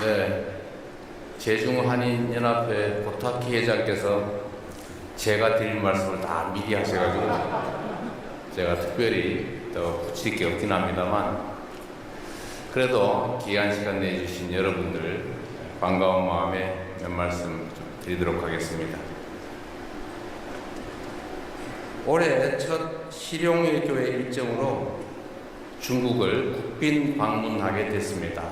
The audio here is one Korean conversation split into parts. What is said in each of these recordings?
네, 제중한인연합회 고타키 회장께서 제가 드릴 말씀을 다 미리 하셔가지고 제가 특별히 더 붙일 게 없긴 합니다만, 그래도 귀한 시간 내주신 여러분들 반가운 마음에 몇 말씀 드리도록 하겠습니다. 올해 첫 실용외교회 일정으로 중국을 국빈 방문하게 됐습니다.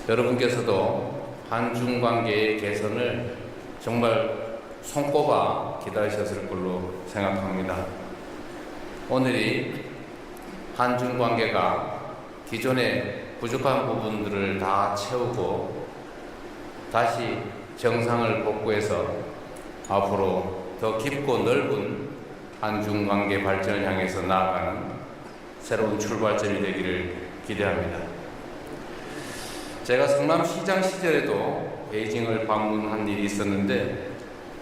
여러분께서도 한중 관계의 개선을 정말 손꼽아 기다리셨을 걸로 생각합니다. 오늘이 한중 관계가 기존의 부족한 부분들을 다 채우고 다시 정상을 복구해서 앞으로 더 깊고 넓은 한중 관계 발전을 향해서 나아가는 새로운 출발점이 되기를 기대합니다. 제가 성남시장 시절에도 베이징을 방문한 일이 있었는데,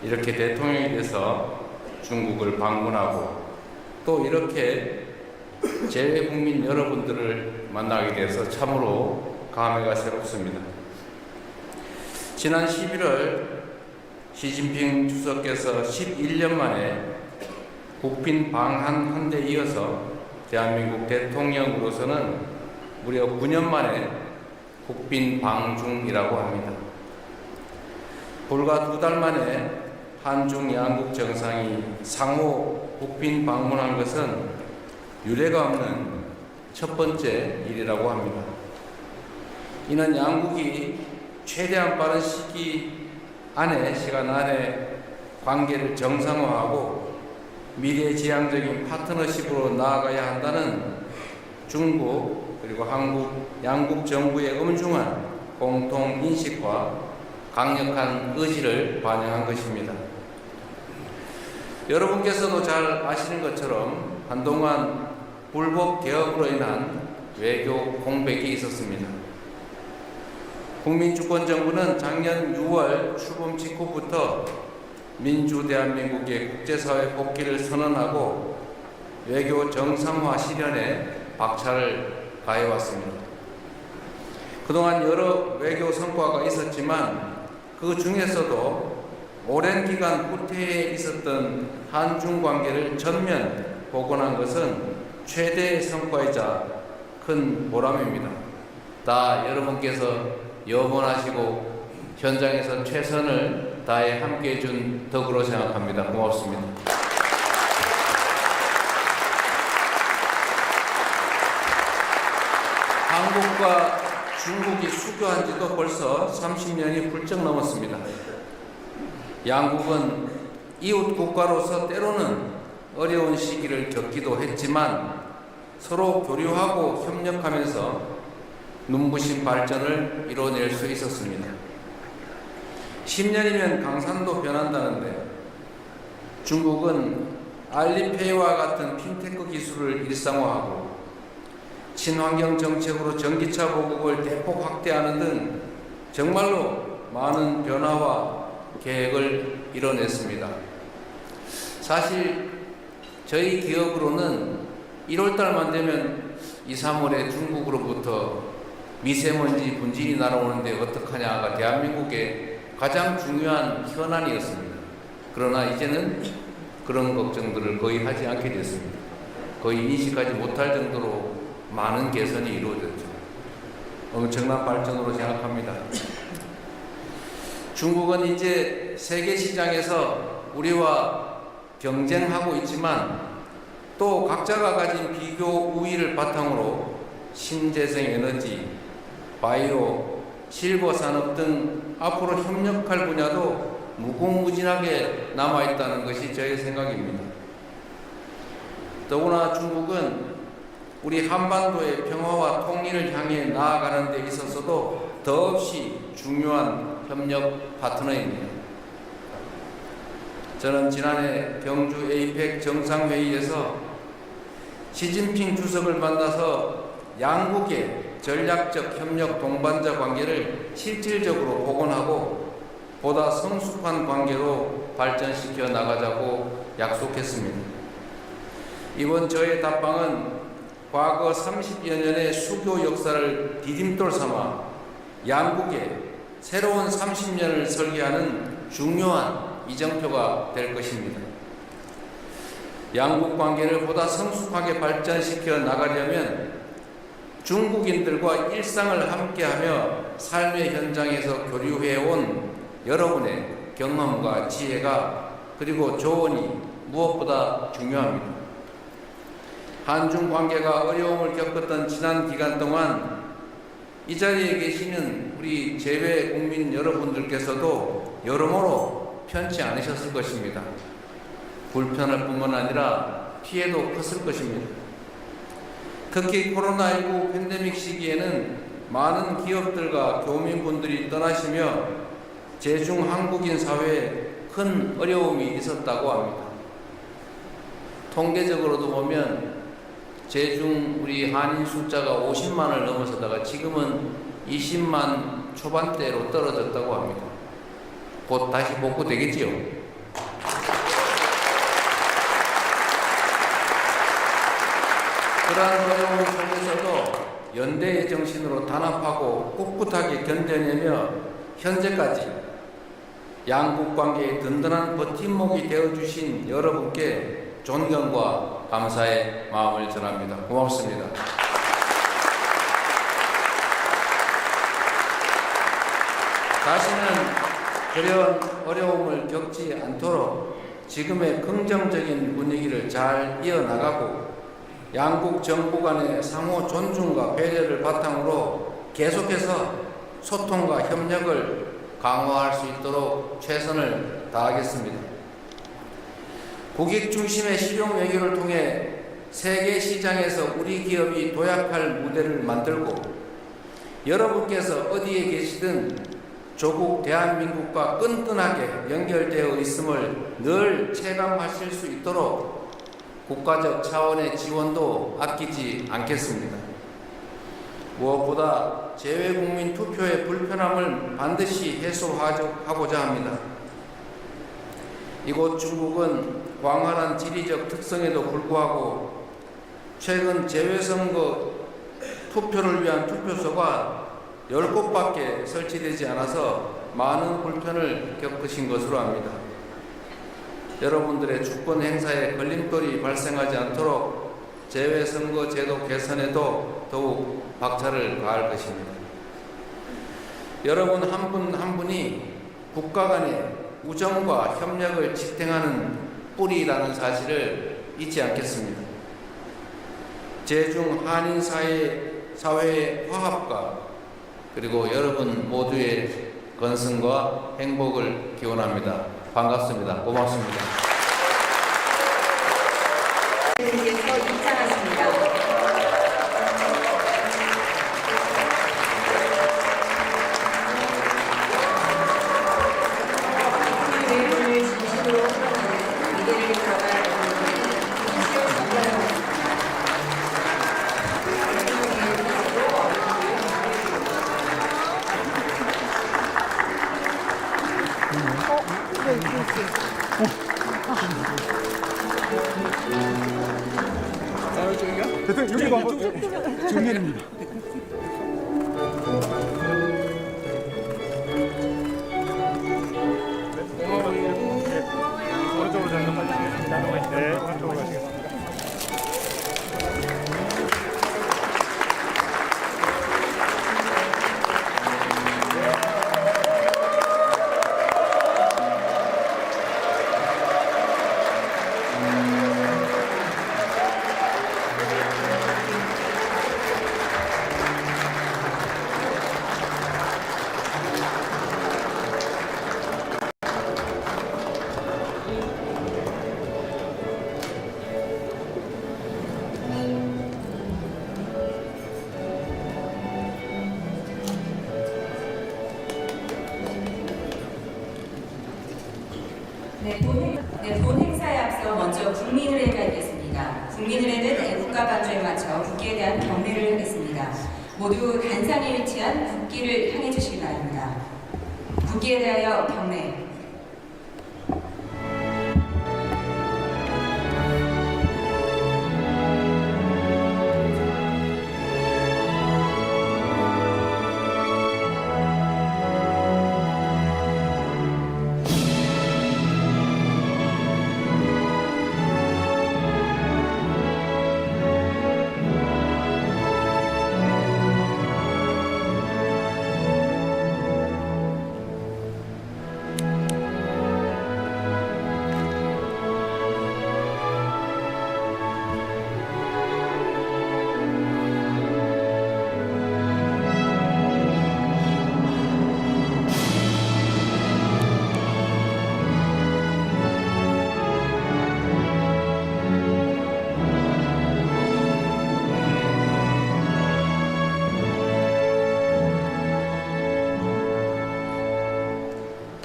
이렇게 대통령이 돼서 중국을 방문하고 또 이렇게 재외국민 여러분들을 만나게 돼서 참으로 감회가 새롭습니다. 지난 11월 시진핑 주석께서 11년 만에 국빈 방한 데 이어서 대한민국 대통령으로서는 무려 9년 만에 국빈 방중이라고 합니다. 불과 2달 만에 한중 양국 정상이 상호 국빈 방문한 것은 유례가 없는 첫 번째 일이라고 합니다. 이는 양국이 최대한 빠른 시간 안에 관계를 정상화하고 미래지향적인 파트너십으로 나아가야 한다는 중국 그리고 한국 양국 정부의 엄중한 공통 인식과 강력한 의지를 반영한 것입니다. 여러분께서도 잘 아시는 것처럼 한동안 불법 개혁으로 인한 외교 공백이 있었습니다. 국민주권정부는 작년 6월 출범 직후부터 민주 대한민국의 국제사회 복귀를 선언하고 외교 정상화 실현에 박차를 가해왔습니다. 그동안 여러 외교 성과가 있었지만 그 중에서도 오랜 기간 후퇴해 있었던 한중 관계를 전면 복원한 것은 최대의 성과이자 큰 보람입니다. 다 여러분께서 염원하시고 현장에서 최선을 다해 함께해 준 덕으로 생각합니다. 고맙습니다. 한국과 중국이 수교한 지도 벌써 30년이 훌쩍 넘었습니다. 양국은 이웃 국가로서 때로는 어려운 시기를 겪기도 했지만 서로 교류하고 협력하면서 눈부신 발전을 이뤄낼 수 있었습니다. 10년이면 강산도 변한다는데 중국은 알리페이와 같은 핀테크 기술을 일상화하고 친환경 정책으로 전기차 보급을 대폭 확대하는 등 정말로 많은 변화와 계획을 이뤄냈습니다. 사실 저희 기업으로는 1월달만 되면 2, 3월에 중국으로부터 미세먼지 분진이 날아오는데 어떡하냐가 대한민국의 가장 중요한 현안이었습니다. 그러나 이제는 그런 걱정들을 거의 하지 않게 됐습니다. 거의 인식하지 못할 정도로 많은 개선이 이루어졌죠. 엄청난 발전으로 생각합니다. 중국은 이제 세계 시장에서 우리와 경쟁하고 있지만 또 각자가 가진 비교 우위를 바탕으로 신재생 에너지, 바이오, 실버 산업 등 앞으로 협력할 분야도 무궁무진하게 남아있다는 것이 저의 생각입니다. 더구나 중국은 우리 한반도의 평화와 통일을 향해 나아가는 데 있어서도 더없이 중요한 협력 파트너입니다. 저는 지난해 경주 에이펙 정상회의에서 시진핑 주석을 만나서 양국의 전략적 협력 동반자 관계를 실질적으로 복원하고 보다 성숙한 관계로 발전시켜 나가자고 약속했습니다. 이번 저의 답방은 과거 30여 년의 수교 역사를 디딤돌 삼아 양국의 새로운 30년을 설계하는 중요한 이정표가 될 것입니다. 양국 관계를 보다 성숙하게 발전시켜 나가려면 중국인들과 일상을 함께하며 삶의 현장에서 교류해온 여러분의 경험과 지혜가 그리고 조언이 무엇보다 중요합니다. 한중 관계가 어려움을 겪었던 지난 기간 동안 이 자리에 계시는 우리 재외 국민 여러분들께서도 여러모로 편치 않으셨을 것입니다. 불편할 뿐만 아니라 피해도 컸을 것입니다. 특히 코로나19 팬데믹 시기에는 많은 기업들과 교민분들이 떠나시며 제중 한국인 사회에 큰 어려움이 있었다고 합니다. 통계적으로도 보면 제중 우리 한인 숫자가 50만을 넘어서다가 지금은 20만 초반대로 떨어졌다고 합니다. 곧 다시 복구되겠지요. 그러한 어려움 속에서도 연대의 정신으로 단합하고 꿋꿋하게 견뎌내며 현재까지 양국 관계의 든든한 버팀목이 되어주신 여러분께 존경과 감사의 마음을 전합니다. 고맙습니다. 다시는 그런 어려움을 겪지 않도록 지금의 긍정적인 분위기를 잘 이어나가고 양국 정부 간의 상호 존중과 배려를 바탕으로 계속해서 소통과 협력을 강화할 수 있도록 최선을 다하겠습니다. 국익 중심의 실용 외교를 통해 세계 시장에서 우리 기업이 도약할 무대를 만들고 여러분께서 어디에 계시든 조국 대한민국과 끈끈하게 연결되어 있음을 늘 체감하실 수 있도록 국가적 차원의 지원도 아끼지 않겠습니다. 무엇보다 재외국민 투표의 불편함을 반드시 해소하고자 합니다. 이곳 중국은 광활한 지리적 특성에도 불구하고 최근 재외선거 투표를 위한 투표소가 10곳밖에 설치되지 않아서 많은 불편을 겪으신 것으로 압니다. 여러분들의 주권 행사에 걸림돌이 발생하지 않도록 재외선거 제도 개선에도 더욱 박차를 가할 것입니다. 여러분 한 분 한 분이 국가 간의 우정과 협력을 지탱하는 뿌리라는 사실을 잊지 않겠습니다. 제중 한인 사회의 화합과 그리고 여러분 모두의 건승과 행복을 기원합니다. 반갑습니다. 고맙습니다. 대표님께서 입장하십니다. 외교를 진심으로 하는 미래를 걸어갈 이시영 전문가입니다. 대통령 여기 봐봐. 정면입니다. 오른쪽으로 전달하시겠습니다. 네, 오른쪽으로 가시겠습니다. 본 행사에 앞서 먼저 국민의례가 있겠습니다. 국민의례는 애국가 반주에 맞춰 국기에 대한 경례를 하겠습니다. 모두 단상에 위치한 국기를 향해 주시기 바랍니다. 국기에 대하여 경례.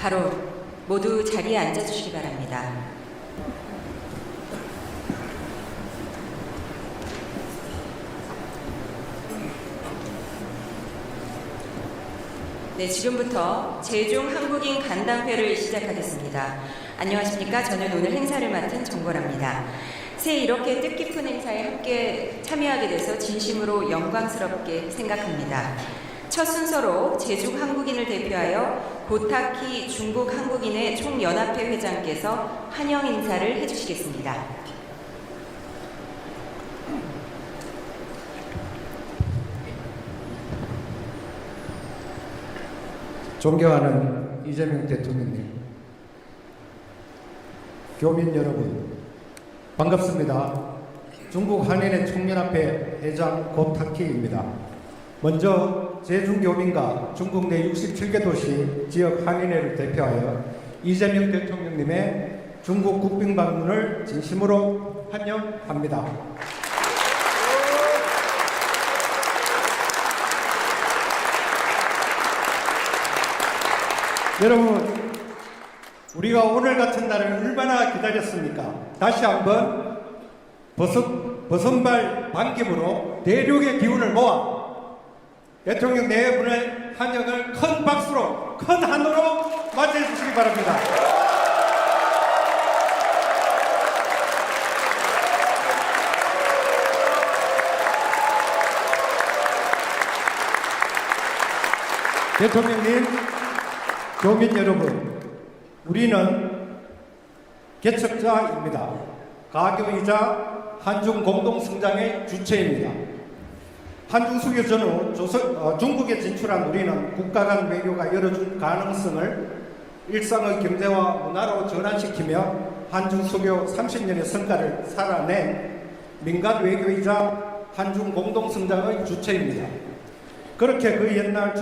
바로 모두 자리에 앉아주시기 바랍니다. 네, 지금부터 제중 한국인 간담회를 시작하겠습니다. 안녕하십니까? 저는 오늘 행사를 맡은 정보라입니다. 새해 이렇게 뜻깊은 행사에 함께 참여하게 돼서 진심으로 영광스럽게 생각합니다. 첫 순서로 제중 한국인을 대표하여 고타키 중국 한국인의 총연합회 회장께서 환영 인사를 해주시겠습니다. 존경하는 이재명 대통령님, 교민 여러분, 반갑습니다. 중국 한인의 총연합회 회장 고타키입니다. 먼저 제중교민과 중국 내 67개 도시 지역 한인회를 대표하여 이재명 대통령님의 중국 국빈 방문을 진심으로 환영합니다. 여러분, 우리가 오늘 같은 날을 얼마나 기다렸습니까? 다시 한번 버선발 반김으로 대륙의 기운을 모아 대통령 네 분의 환영을 큰 박수로, 큰 한으로 맞이해 주시기 바랍니다. 대통령님, 교민 여러분, 우리는 개척자입니다. 가교이자 한중 공동성장의 주체입니다. 한중 수교 전후 중국에 진출한 우리는 국가 간 외교가 열어준 가능성을 일상의 경제와 문화로 전환시키며 한중 수교 30년의 성과를 살아낸 민간 외교이자 한중 공동성장의 주체입니다. 그렇게 그 옛날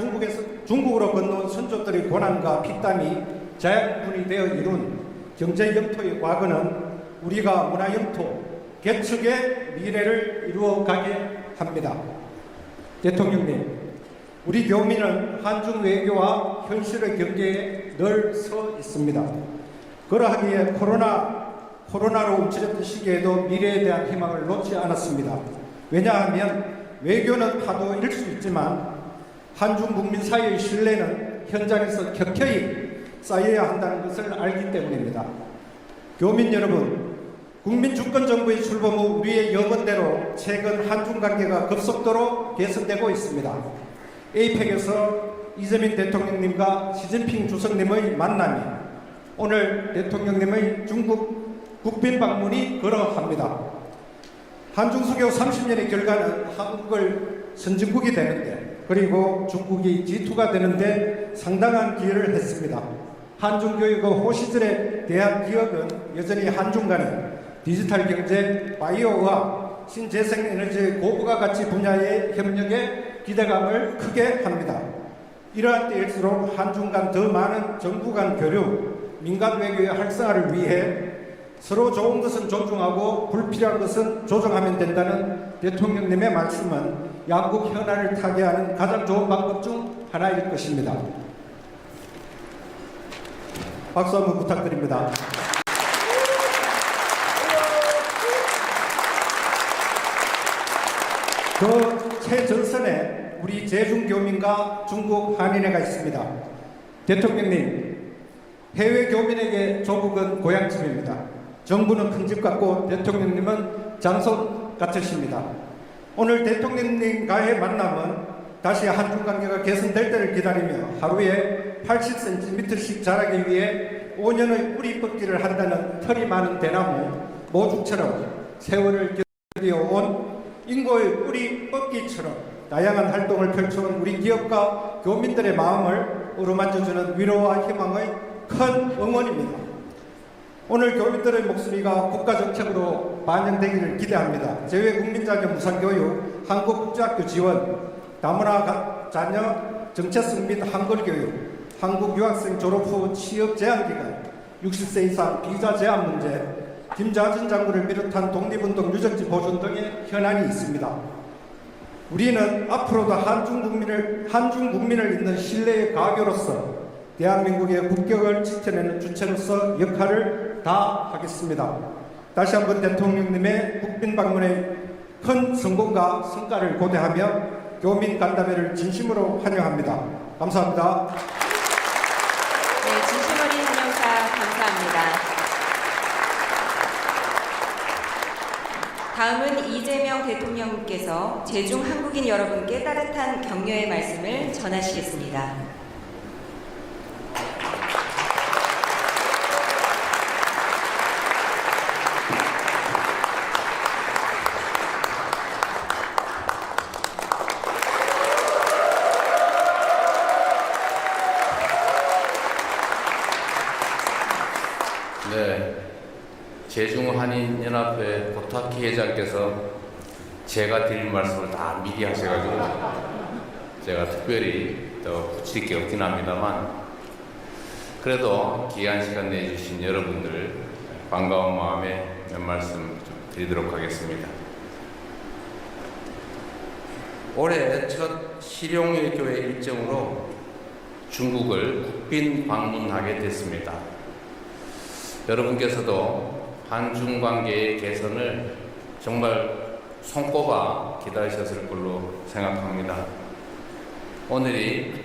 중국으로 건너온 선조들의 고난과 피땀이 자양분이 되어 이룬 경제 영토의 과거는 우리가 문화 영토, 개척의 미래를 이루어가게 합니다. 대통령님, 우리 교민은 한중 외교와 현실의 경계에 늘 서 있습니다. 그러하기에 코로나로 움츠렸던 시기에도 미래에 대한 희망을 놓지 않았습니다. 왜냐하면 외교는 파도일 수 있지만 한중 국민 사이의 신뢰는 현장에서 켜켜이 쌓여야 한다는 것을 알기 때문입니다. 교민 여러분, 국민주권정부의 출범 후 우리의 염원대로 최근 한중 관계가 급속도로 개선되고 있습니다. 에이펙에서 이재명 대통령님과 시진핑 주석님의 만남이 오늘 대통령님의 중국 국빈 방문이 그러합니다. 한중 수교 30년의 결과는 한국을 선진국이 되는데, 그리고 중국이 G2가 되는데 상당한 기여를 했습니다. 한중 교육의 호시절에 대한 기억은 여전히 한중 간의 디지털 경제, 바이오와 신재생에너지의 고부가 가치 분야의 협력에 기대감을 크게 합니다. 이러한 때일수록 한중 간 더 많은 정부 간 교류, 민간 외교의 활성화를 위해 서로 좋은 것은 존중하고 불필요한 것은 조정하면 된다는 대통령님의 말씀은 양국 현안을 타개하는 가장 좋은 방법 중 하나일 것입니다. 박수 한번 부탁드립니다. 그 최전선에 우리 제중교민과 중국 한인회가 있습니다. 대통령님, 해외 교민에게 조국은 고향집입니다. 정부는 큰 집 같고 대통령님은 장손 같으십니다. 오늘 대통령님과의 만남은 다시 한중 관계가 개선될 때를 기다리며 하루에 80cm씩 자라기 위해 5년의 뿌리 뻗기를 한다는 털이 많은 대나무 모죽처럼 세월을 견뎌온 인고의 뿌리 뻗기처럼 다양한 활동을 펼쳐온 우리 기업과 교민들의 마음을 어루만져주는 위로와 희망의 큰 응원입니다. 오늘 교민들의 목소리가 국가정책으로 반영되기를 기대합니다. 재외국민자격 무상교육, 한국국제학교 지원, 다문화 자녀 정체성 및 한글교육, 한국 유학생 졸업 후 취업 제한기간, 60세 이상 비자 제한 문제, 김자진 장군을 비롯한 독립운동 유적지 보존 등의 현안이 있습니다. 우리는 앞으로도 한중 국민을 잇는 신뢰의 가교로서 대한민국의 국격을 지켜내는 주체로서 역할을 다하겠습니다. 다시 한번 대통령님의 국빈 방문의 큰 성공과 성과를 고대하며 교민 간담회를 진심으로 환영합니다. 감사합니다. 네, 진심 어린 환영사 감사합니다. 다음은 이재명 대통령께서 제중 한국인 여러분께 따뜻한 격려의 말씀을 전하시겠습니다. 네, 제중한인연합회 고타키 회장께서 제가 드릴 말씀을 다 미리 하셔가지고 제가 특별히 더 붙일 게 없긴 합니다만, 그래도 귀한 시간 내주신 여러분들 반가운 마음에 몇 말씀 좀 드리도록 하겠습니다. 올해 첫 실용외교회 일정으로 중국을 국빈 방문하게 됐습니다. 여러분께서도 한중 관계의 개선을 정말 손꼽아 기다리셨을 걸로 생각합니다. 오늘이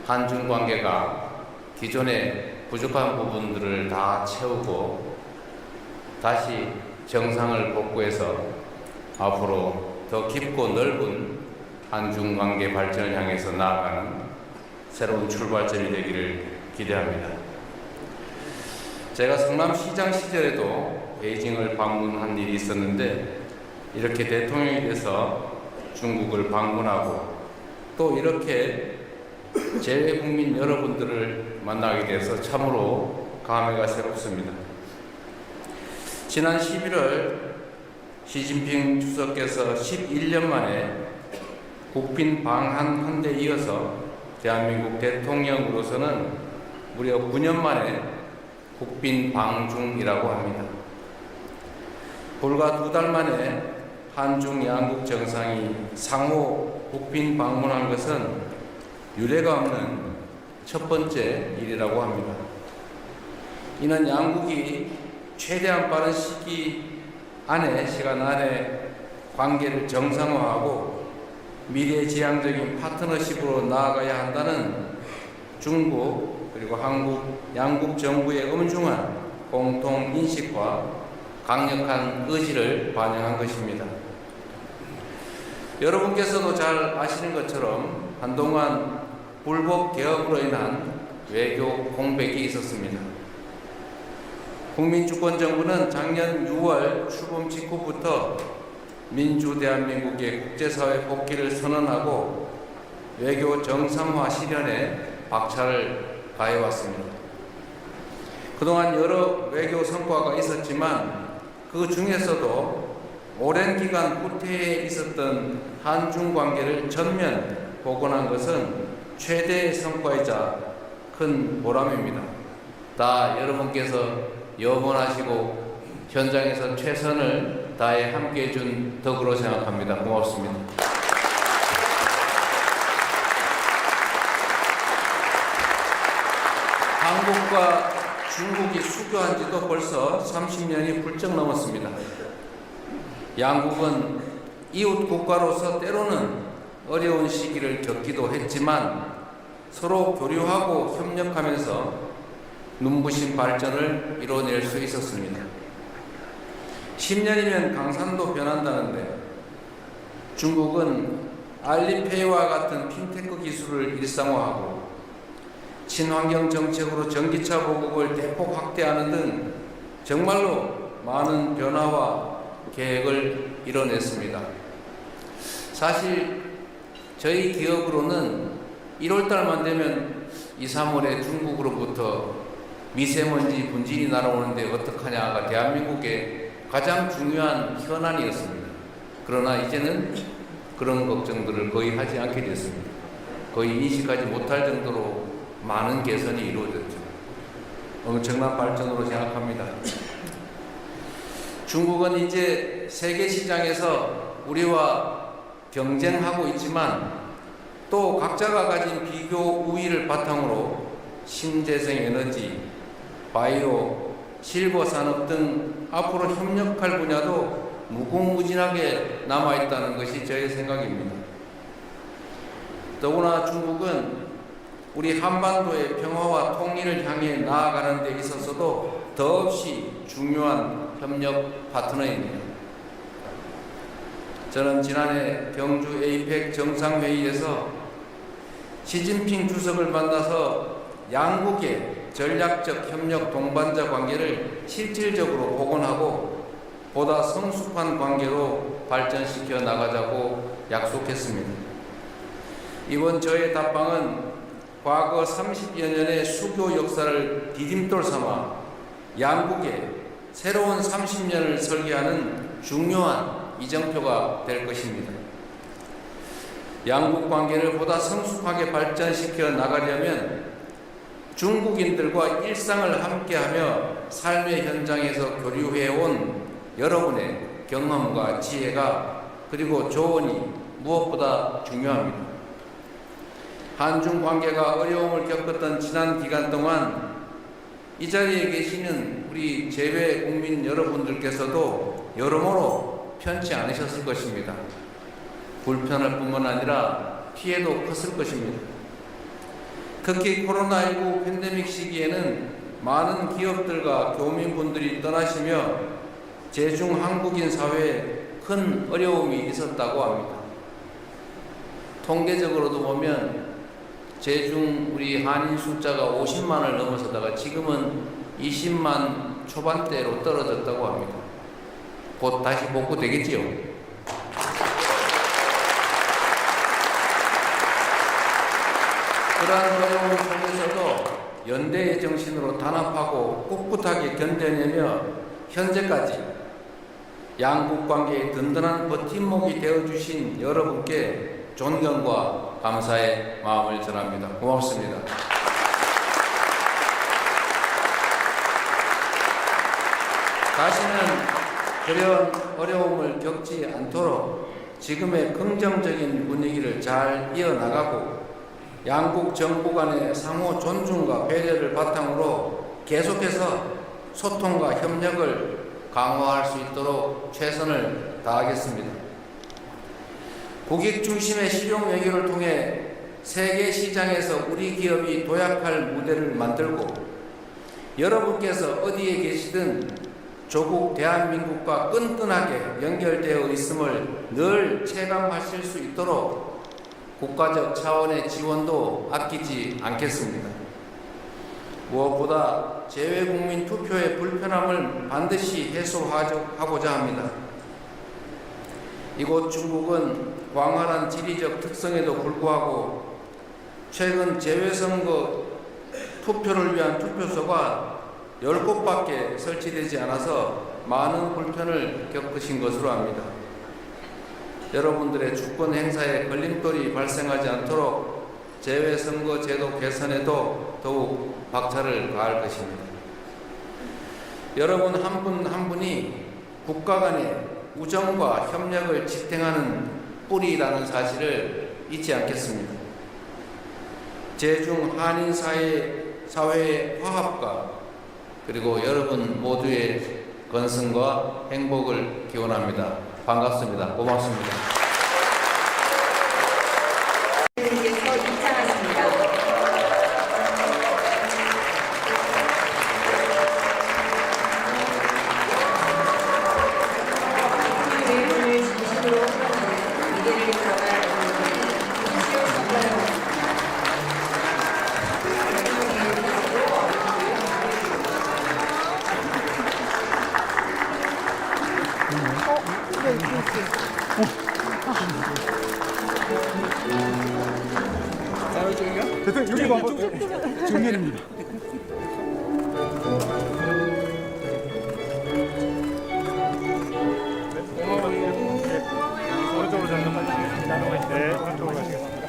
한중 관계가 기존의 부족한 부분들을 다 채우고 다시 정상을 복구해서 앞으로 더 깊고 넓은 한중 관계 발전을 향해서 나아가는 새로운 출발점이 되기를 기대합니다. 제가 성남시장 시절에도 베이징을 방문한 일이 있었는데, 이렇게 대통령이 돼서 중국을 방문하고 또 이렇게 재외국민 여러분들을 만나게 돼서 참으로 감회가 새롭습니다. 지난 11월 시진핑 주석께서 11년 만에 국빈 방한 데 이어서 대한민국 대통령으로서는 무려 9년 만에 국빈 방중이라고 합니다. 불과 2달 만에 한중 양국 정상이 상호 국빈 방문한 것은 유례가 없는 첫 번째 일이라고 합니다. 이는 양국이 최대한 빠른 시간 안에 관계를 정상화하고 미래지향적인 파트너십으로 나아가야 한다는 중국 그리고 한국 양국 정부의 엄중한 공통 인식과 강력한 의지를 반영한 것입니다. 여러분께서도 잘 아시는 것처럼 한동안 불법 개혁으로 인한 외교 공백이 있었습니다. 국민주권정부는 작년 6월 출범 직후부터 민주 대한민국의 국제사회 복귀를 선언하고 외교 정상화 실현에 박차를 가해왔습니다. 그동안 여러 외교 성과가 있었지만 그 중에서도 오랜 기간 후퇴해 있었던 한중 관계를 전면 복원한 것은 최대의 성과이자 큰 보람입니다. 다 여러분께서 염원하시고 현장에서 최선을 다해 함께해 준 덕으로 생각합니다. 고맙습니다. 한국과 중국이 수교한 지도 벌써 30년이 훌쩍 넘었습니다. 양국은 이웃 국가로서 때로는 어려운 시기를 겪기도 했지만 서로 교류하고 협력하면서 눈부신 발전을 이뤄낼 수 있었습니다. 10년이면 강산도 변한다는데 중국은 알리페이와 같은 핀테크 기술을 일상화하고 친환경 정책으로 전기차 보급을 대폭 확대하는 등 정말로 많은 변화와 계획을 이뤄냈습니다. 사실 저희 기업으로는 1월달만 되면 2, 3월에 중국으로부터 미세먼지 분진이 날아오는데 어떡하냐가 대한민국의 가장 중요한 현안이었습니다. 그러나 이제는 그런 걱정들을 거의 하지 않게 됐습니다. 거의 인식하지 못할 정도로 많은 개선이 이루어졌죠. 엄청난 발전으로 생각합니다. 중국은 이제 세계 시장에서 우리와 경쟁하고 있지만 또 각자가 가진 비교 우위를 바탕으로 신재생 에너지, 바이오, 실버 산업 등 앞으로 협력할 분야도 무궁무진하게 남아있다는 것이 저의 생각입니다. 더구나 중국은 우리 한반도의 평화와 통일을 향해 나아가는 데 있어서도 더없이 중요한 협력 파트너입니다. 저는 지난해 경주 에이펙 정상회의에서 시진핑 주석을 만나서 양국의 전략적 협력 동반자 관계를 실질적으로 복원하고 보다 성숙한 관계로 발전시켜 나가자고 약속했습니다. 이번 저의 답방은 과거 30여 년의 수교 역사를 디딤돌 삼아 양국의 새로운 30년을 설계하는 중요한 이정표가 될 것입니다. 양국 관계를 보다 성숙하게 발전시켜 나가려면 중국인들과 일상을 함께하며 삶의 현장에서 교류해온 여러분의 경험과 지혜가 그리고 조언이 무엇보다 중요합니다. 한중 관계가 어려움을 겪었던 지난 기간 동안 이 자리에 계시는 우리 재외 국민 여러분들께서도 여러모로 편치 않으셨을 것입니다. 불편할 뿐만 아니라 피해도 컸을 것입니다. 특히 코로나19 팬데믹 시기에는 많은 기업들과 교민분들이 떠나시며 제중 한국인 사회에 큰 어려움이 있었다고 합니다. 통계적으로도 보면 제중 우리 한인 숫자가 50만을 넘어서다가 지금은 20만 초반대로 떨어졌다고 합니다. 곧 다시 복구되겠지요. 그러한 어려움 속에서도 연대의 정신으로 단합하고 꿋꿋하게 견뎌내며 현재까지 양국 관계의 든든한 버팀목이 되어주신 여러분께 존경과 감사의 마음을 전합니다. 고맙습니다. 다시는 그런 어려움을 겪지 않도록 지금의 긍정적인 분위기를 잘 이어나가고 양국 정부 간의 상호 존중과 배려를 바탕으로 계속해서 소통과 협력을 강화할 수 있도록 최선을 다하겠습니다. 국익 중심의 실용 외교를 통해 세계 시장에서 우리 기업이 도약할 무대를 만들고 여러분께서 어디에 계시든 조국 대한민국과 끈끈하게 연결되어 있음을 늘 체감하실 수 있도록 국가적 차원의 지원도 아끼지 않겠습니다. 무엇보다 재외국민 투표의 불편함을 반드시 해소하고자 합니다. 이곳 중국은 광활한 지리적 특성에도 불구하고 최근 재외선거 투표를 위한 투표소가 10곳밖에 설치되지 않아서 많은 불편을 겪으신 것으로 압니다. 여러분들의 주권 행사에 걸림돌이 발생하지 않도록 재외선거 제도 개선에도 더욱 박차를 가할 것입니다. 여러분 한 분 한 분이 국가 간의 우정과 협력을 지탱하는 뿌리라는 사실을 잊지 않겠습니다. 제중 한인 사회의 화합과 그리고 여러분 모두의 건승과 행복을 기원합니다. 반갑습니다. 고맙습니다. 대통령께서 입장하십니다. 외교를 진심으로 풀어가는 미래를 들어갈 김시호 장관을 대통령 여기도 한번 정면입니다. 오른쪽으로 잠깐만 가시겠습니다. 네, 오른쪽으로 가시겠습니다.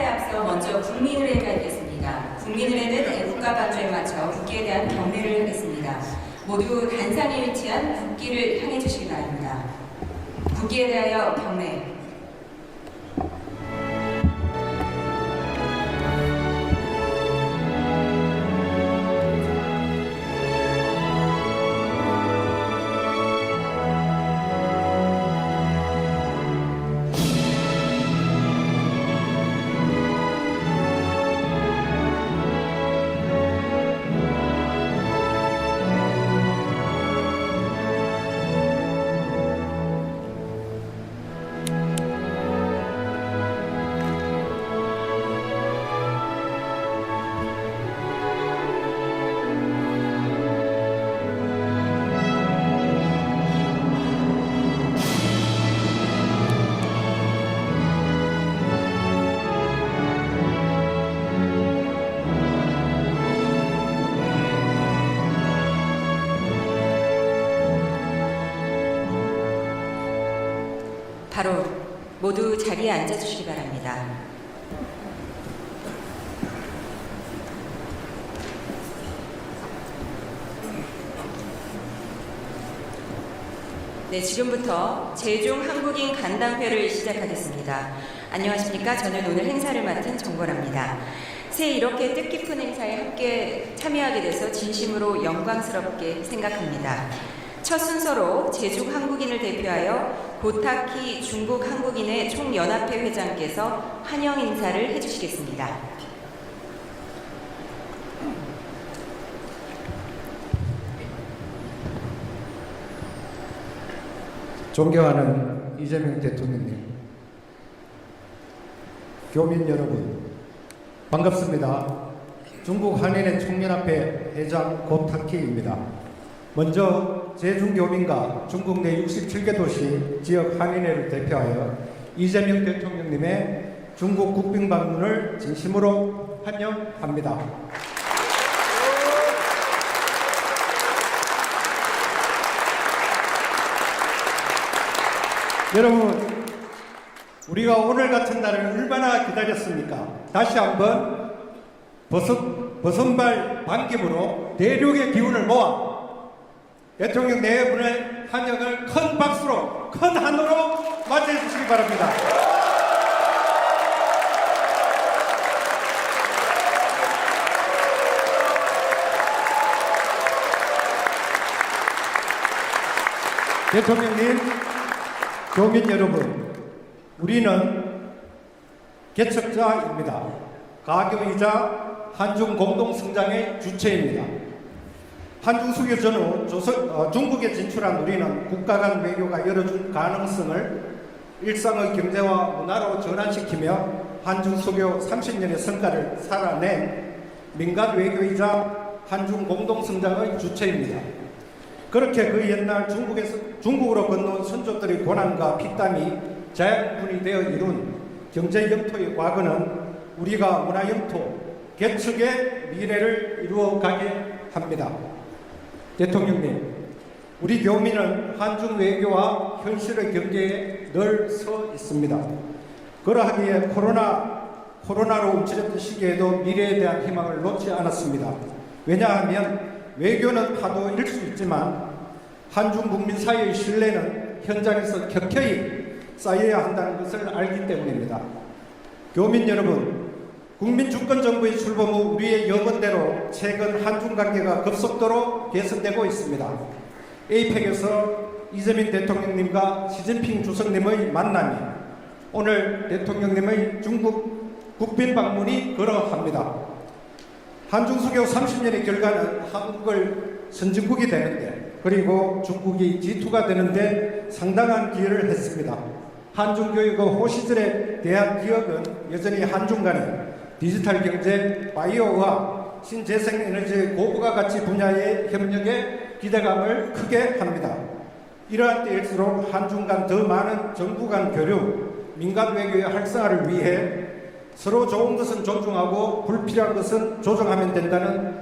인사에 앞서 먼저 국민의례가 있겠습니다. 국민의례는 애국가 반주에 맞춰 국기에 대한 경례를 하겠습니다. 모두 단상에 위치한 국기를 향해 주시기 바랍니다. 국기에 대하여 경례. 바로 모두 자리에 앉아주시기 바랍니다. 네, 지금부터 제중 한국인 간담회를 시작하겠습니다. 안녕하십니까? 저는 오늘 행사를 맡은 정보랍니다. 새해 이렇게 뜻깊은 행사에 함께 참여하게 돼서 진심으로 영광스럽게 생각합니다. 첫 순서로 제중 한국인을 대표하여 고타키 중국 한국인의 총연합회 회장께서 환영 인사를 해주시겠습니다. 존경하는 이재명 대통령님, 교민 여러분, 반갑습니다. 중국 한인의 총연합회 회장 고타키입니다. 먼저 제중교민과 중국 내 67개 도시 지역 한인회를 대표하여 이재명 대통령님의 중국 국빈 방문을 진심으로 환영합니다. 여러분, 우리가 오늘 같은 날을 얼마나 기다렸습니까? 다시 한번 버선발 반김으로 대륙의 기운을 모아 대통령 네 분의 환영을 큰 박수로, 큰 한으로 맞이해 주시기 바랍니다. 대통령님, 교민 여러분, 우리는 개척자입니다. 가교이자 한중 공동성장의 주체입니다. 한중 수교 전후 중국에 진출한 우리는 국가 간 외교가 열어준 가능성을 일상의 경제와 문화로 전환시키며 한중 수교 30년의 성과를 살아낸 민간 외교이자 한중 공동성장의 주체입니다. 그렇게 그 옛날 중국으로 건너온 선조들의 고난과 피땀이 자양분이 되어 이룬 경제 영토의 과거는 우리가 문화 영토, 개척의 미래를 이루어가게 합니다. 대통령님, 우리 교민은 한중 외교와 현실의 경계에 늘 서 있습니다. 그러하기에 코로나로 움츠렸던 시기에도 미래에 대한 희망을 놓지 않았습니다. 왜냐하면 외교는 파도일 수 있지만 한중 국민 사이의 신뢰는 현장에서 격혀이 쌓여야 한다는 것을 알기 때문입니다. 교민 여러분, 국민주권정부의 출범 후 우리의 염원대로 최근 한중 관계가 급속도로 개선되고 있습니다. 에이펙에서 이재명 대통령님과 시진핑 주석님의 만남이 오늘 대통령님의 중국 국빈 방문이 그러합니다. 한중 수교 30년의 결과는 한국을 선진국이 되는데, 그리고 중국이 G2가 되는데 상당한 기여를 했습니다. 한중 교육의 호시절에 대한 기억은 여전히 한중 간의 디지털 경제, 바이오와 신재생에너지 고부가 가치 분야의 협력에 기대감을 크게 합니다. 이러한 때일수록 한중 간 더 많은 정부 간 교류, 민간 외교의 활성화를 위해 서로 좋은 것은 존중하고 불필요한 것은 조정하면 된다는